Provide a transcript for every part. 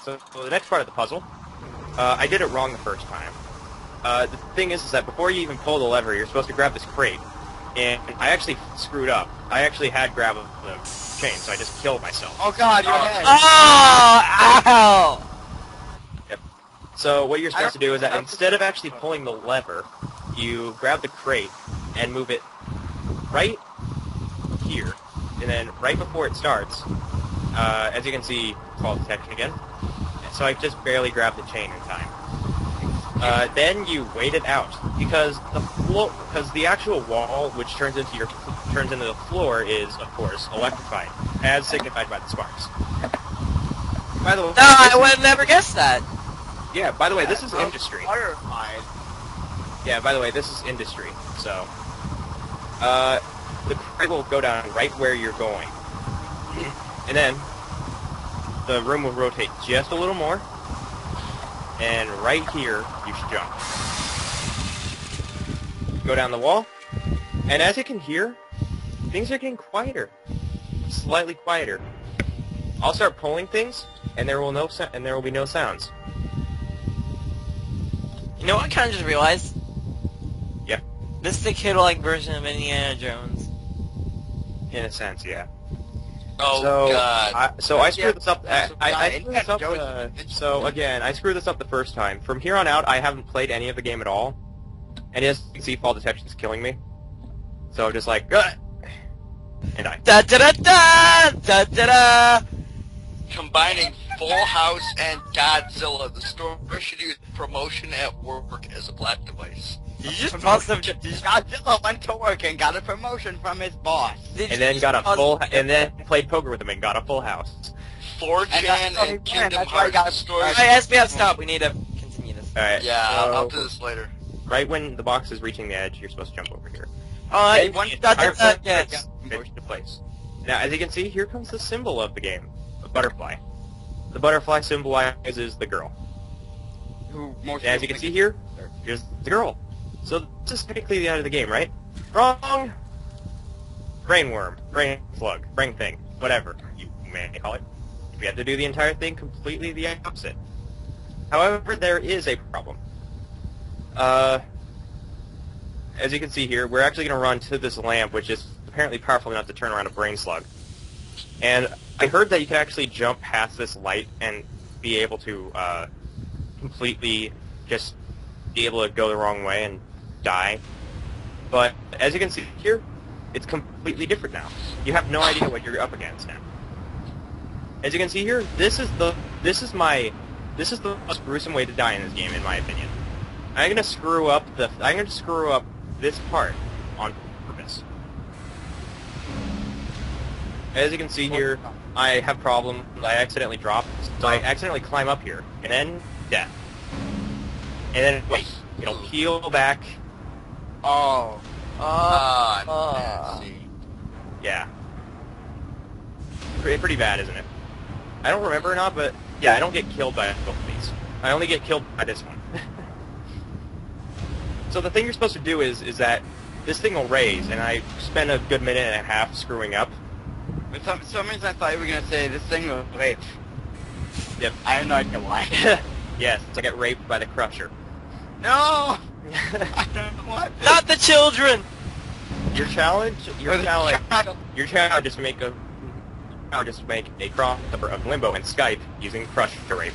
So the next part of the puzzle, I did it wrong the first time. The thing is that before you even pull the lever, you're supposed to grab this crate. And I actually screwed up. I actually had grabbed the chain, so I just killed myself. Oh god, your head! Oh! Ow! Yep. So what you're supposed to do is that instead of actually pulling the lever, you grab the crate and move it right here. And then right before it starts, as you can see, fall detection again. So I just barely grabbed the chain in time. Then you wait it out because the actual wall, which turns into the floor, is of course electrified, as signified by the sparks. By the way, No, I would have never guessed that. Yeah. By the way, this is industry. Horrified. Yeah. By the way, this is industry. So, the crate will go down right where you're going, and then the room will rotate just a little more. And right here, you should jump. Go down the wall, and as you can hear, things are getting quieter, slightly quieter. I'll start pulling things, and there will be no sounds. You know what I kind of just realized? Yeah. This is the kid-like version of Indiana Jones. In a sense, yeah. Oh, God. I screwed this up. I screwed this up. So again, I screwed this up the first time. From here on out, I haven't played any of the game at all, and as you can see, fall detection is killing me. So I'm just like, and die. Da da da da da da da. Combining Full House and Godzilla, the store should use promotion at work as a black device. Godzilla went to work and got a promotion from his boss. And then played poker with him and got a full house. 4chan and Kingdom Hearts stores. Alright, SBF, stop. We need to continue this. Alright. Yeah, so, I'll do this later. Right when the box is reaching the edge, you're supposed to jump over here. Yes. Motion to place. Now, as you can see, here comes the symbol of the game, a butterfly. The butterfly symbolizes the girl. And as you can see here, here's the girl. So this is technically the end of the game, right? Wrong! Brain worm, brain slug, brain thing, whatever you may call it. We have to do the entire thing completely the opposite. However, there is a problem. As you can see here, we're actually going to run to this lamp, which is apparently powerful enough to turn around a brain slug. And I heard that you can actually jump past this light and be able to completely just be able to go the wrong way and die. But as you can see here, it's completely different now. You have no idea what you're up against now. As you can see here, this is the most gruesome way to die in this game, in my opinion. I'm gonna screw up this part on purpose. As you can see here, I have problems. I accidentally drop, so I accidentally climb up here, and then death. And then wait, it'll peel back. Yeah. Pretty bad, isn't it? I don't remember or not, but yeah, I don't get killed by both of these. I only get killed by this one. So the thing you're supposed to do is that this thing will raise, and I spent a good minute and a half screwing up. For some reason I thought you were going to say this thing will rape. Yep. I have no idea why. Yes, I get raped by the Crusher. No! I don't want this. Not the children! Your challenge is to make a crossover of Limbo and Skype using Crusher rape.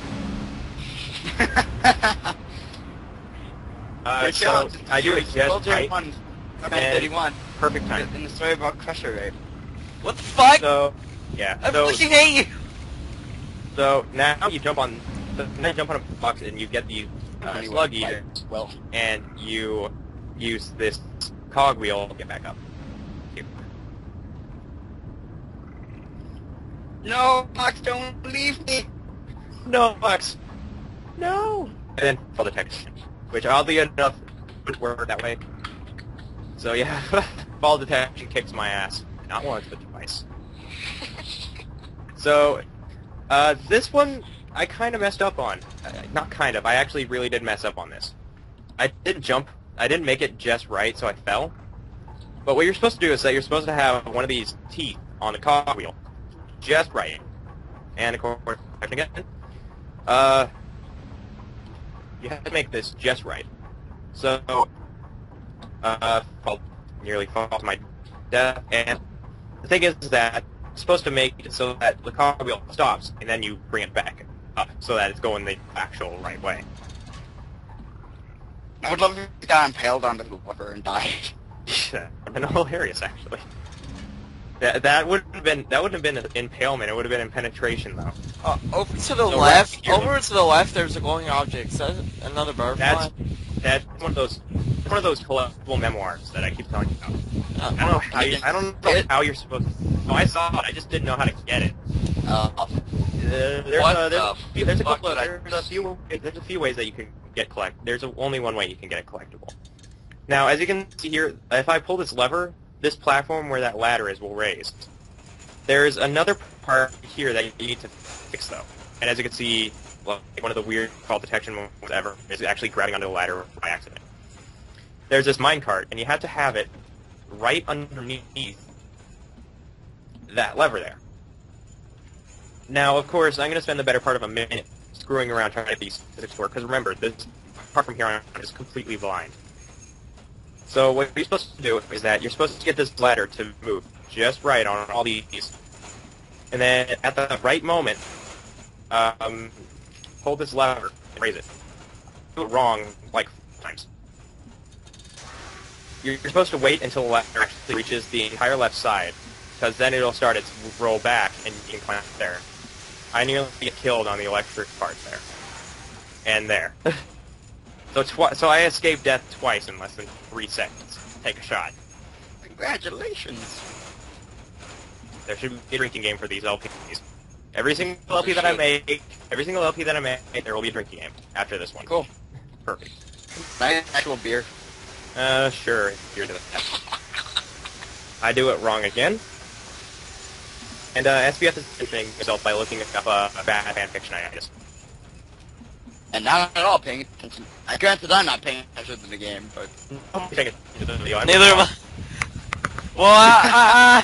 So I do it just right. 31. Perfect time. In the story about Crusher rape. What the fuck? So yeah. I'm looking at you! So now you jump on a box and you get the slug eater, and you use this cogwheel to get back up. Here. No, Box, don't leave me! No, Box! No! And then fall detection, which oddly enough would work that way. So yeah, fall detection kicks my ass. Not once, but twice. So, this one I kind of messed up on. Not kind of, I actually really did mess up on this. I didn't jump, I didn't make it just right, so I fell. But what you're supposed to do is that you're supposed to have one of these teeth on the cogwheel. Just right. And of course, again. you have to make this just right. So, nearly fall to my death, and the thing is that it's supposed to make it so that the cartwheel stops, and then you bring it back up, so that it's going the actual right way. I would love if you got impaled onto the lever and died. That would have been hilarious, actually. That wouldn't have been an impalement. It would have been in penetration, though. Over to the So left. right Over to the left. There's a glowing object. Is that another butterfly? That's one of those collectible memoirs that I keep telling you about. I don't know how you're supposed to. Oh, I saw it. I just didn't know how to get it. There's a few ways that you can get There's only one way you can get it collectible. Now, as you can see here, if I pull this lever, this platform where that ladder is will raise. There's another part here that you need to fix, though. And as you can see, well, one of the weird fall detection moments ever is actually grabbing onto the ladder by accident. There's this minecart, and you have to have it right underneath that lever there. Now, of course, I'm going to spend the better part of a minute screwing around trying to get these physics to work, because remember, this part from here on is completely blind. So what you're supposed to do is that you're supposed to get this ladder to move just right on all these. And then at the right moment, hold this lever and raise it. Do it wrong like 4 times. You're supposed to wait until the ladder actually reaches the entire left side, because then it'll start its roll back and you can climb there. I nearly get killed on the electric part there. And there. So I escaped death twice in less than 3 seconds. Take a shot. Congratulations. There should be a drinking game for these LPs. Every single LP that I make, there will be a drinking game after this one. Cool. Perfect. Nice actual beer. Sure. You're doing that. I do it wrong again. And SBF is finishing himself by looking up bad fanfiction ideas. And not at all paying attention. Granted, I'm not paying attention to the game, but... Neither Neither am I. Well,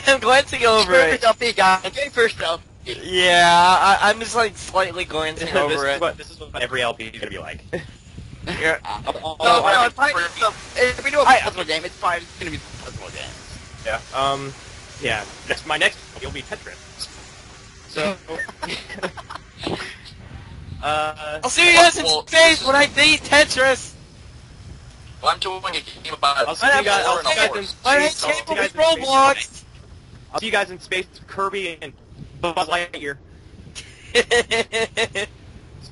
I'm glancing over it. First LP, guys. Get first LP. Yeah, I'm just like slightly glancing over it. This is what every LP is gonna be like. Yeah. No, if we do a puzzle game, it's fine. It's gonna be puzzle games. Yeah. Yeah. My next will be Tetris. So. I'll see you guys in space when I beat Tetris. Well, I'm doing a game about. I'll see you guys in space. I ain't capable with Roblox. I'll see you guys in space, Kirby and Buzz Lightyear.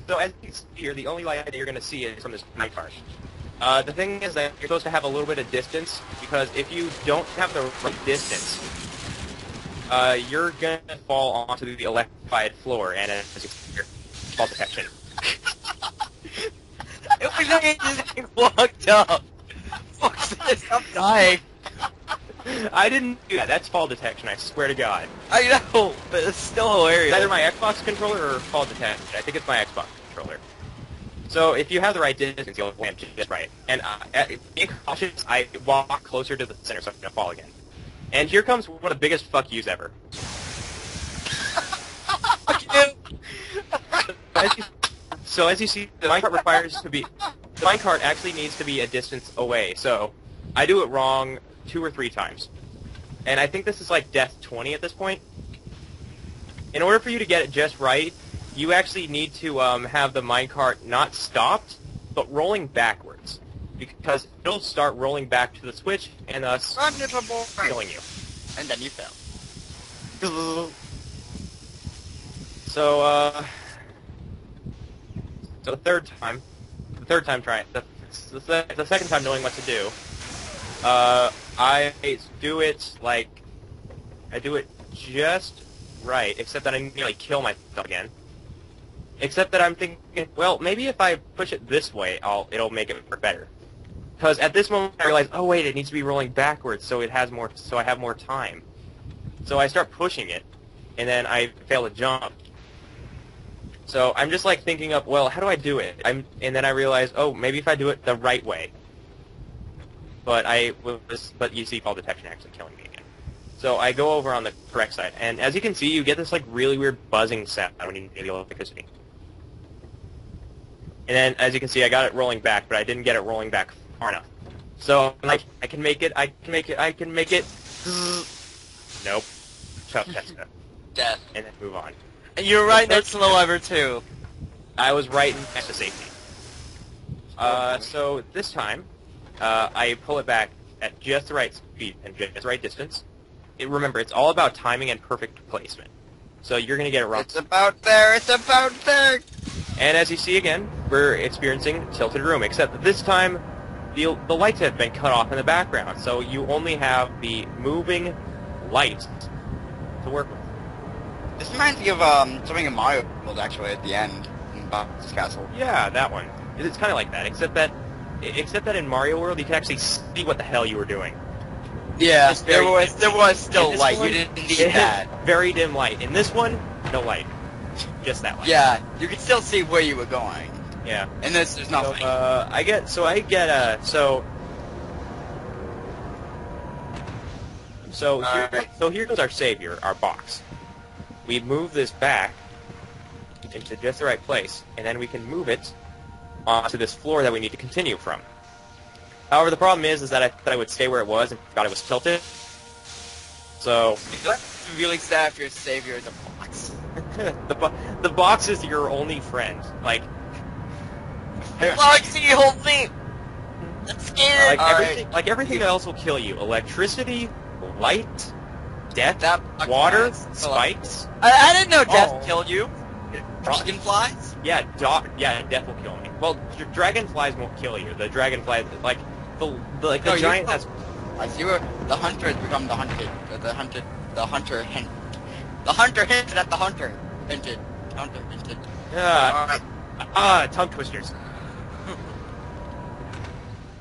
So as you can see here, the only light that you're going to see is from this minecart. The thing is that you're supposed to have a little bit of distance, because if you don't have the right distance, you're going to fall onto the electrified floor, and as you can see here, fall detection. It was like I just walked up. Fuck this, I'm dying. I didn't do that. That's fall detection, I swear to God. I know, but it's still hilarious. It's either my Xbox controller or fall detection. I think it's my Xbox controller. So if you have the right distance, you'll land just right. And being cautious, I walk closer to the center so I'm going to fall again. And here comes one of the biggest fuck yous ever. Fuck you. So as you see, the minecart requires to be... The minecart actually needs to be a distance away, so I do it wrong 2 or 3 times. And I think this is like death 20 at this point. In order for you to get it just right, you actually need to have the minecart not stopped, but rolling backwards. Because it'll start rolling back to the switch, and thus killing you. And then you fail. So, the third time trying, the second time knowing what to do, I do it just right, except that I nearly kill myself again. Except that I'm thinking, well, maybe if I push it this way, it'll make it work better. Because at this moment I realize, oh wait, it needs to be rolling backwards, so I have more time. So I start pushing it, and then I fail to jump. So I'm just like thinking up, well, how do I do it? And then I realize, oh, maybe if I do it the right way. But you see fall detection actually killing me again. So I go over on the correct side, and as you can see, you get this like really weird buzzing sound when you need the electricity. And then, as you can see, I got it rolling back, but I didn't get it rolling back far enough. So, like, I can make it. Nope. Tough Jessica. Death. And then move on. And you're right next to the lever too. I was right next to safety. So this time, I pull it back at just the right speed and just the right distance. Remember, it's all about timing and perfect placement. So you're going to get it wrong. It's about there. It's about there. And as you see again, we're experiencing tilted room, except that this time the lights have been cut off in the background, so you only have the moving lights to work with. This reminds me of something in Mario World actually at the end in Bowser's Castle. Yeah, that one. It's kind of like that, except that in Mario World you can actually see what the hell you were doing. Yeah, It's there very- was still in this light. one, You didn't need it that. had very dim light. In this one, no light. Just that light. Yeah, you can still see where you were going. Yeah. In this, there's nothing. So here goes our savior, our box. We move this back into just the right place, and then we can move it onto this floor that we need to continue from. However, the problem is that I thought I would stay where it was and forgot it was tilted. So That's really sad if your savior is a box. the box is your only friend. Like Foxy, hold me! I'm scared! like everything else will kill you. Electricity, light, death, That water, box is- spikes. I didn't know death Oh. killed you. Dragonflies? Yeah, death will kill me. Well, dragonflies won't kill you. The dragonflies, like the No, giant you- has. I see where the hunter has become the hunted. The hunter hint. The hunter hinted at the hunter. Hinted. Hunter hinted. Tongue twisters.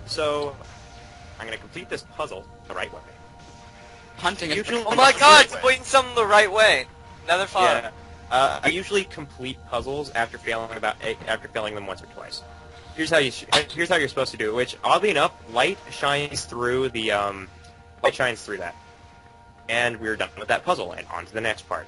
So, I'm gonna complete this puzzle the right way. Hunting is Usually- Oh my god, explain something the right way. Another fun. Yeah. I usually complete puzzles after failing them once or twice. Here's how you're supposed to do it. Which, oddly enough, light shines through that, and we're done with that puzzle and on to the next part.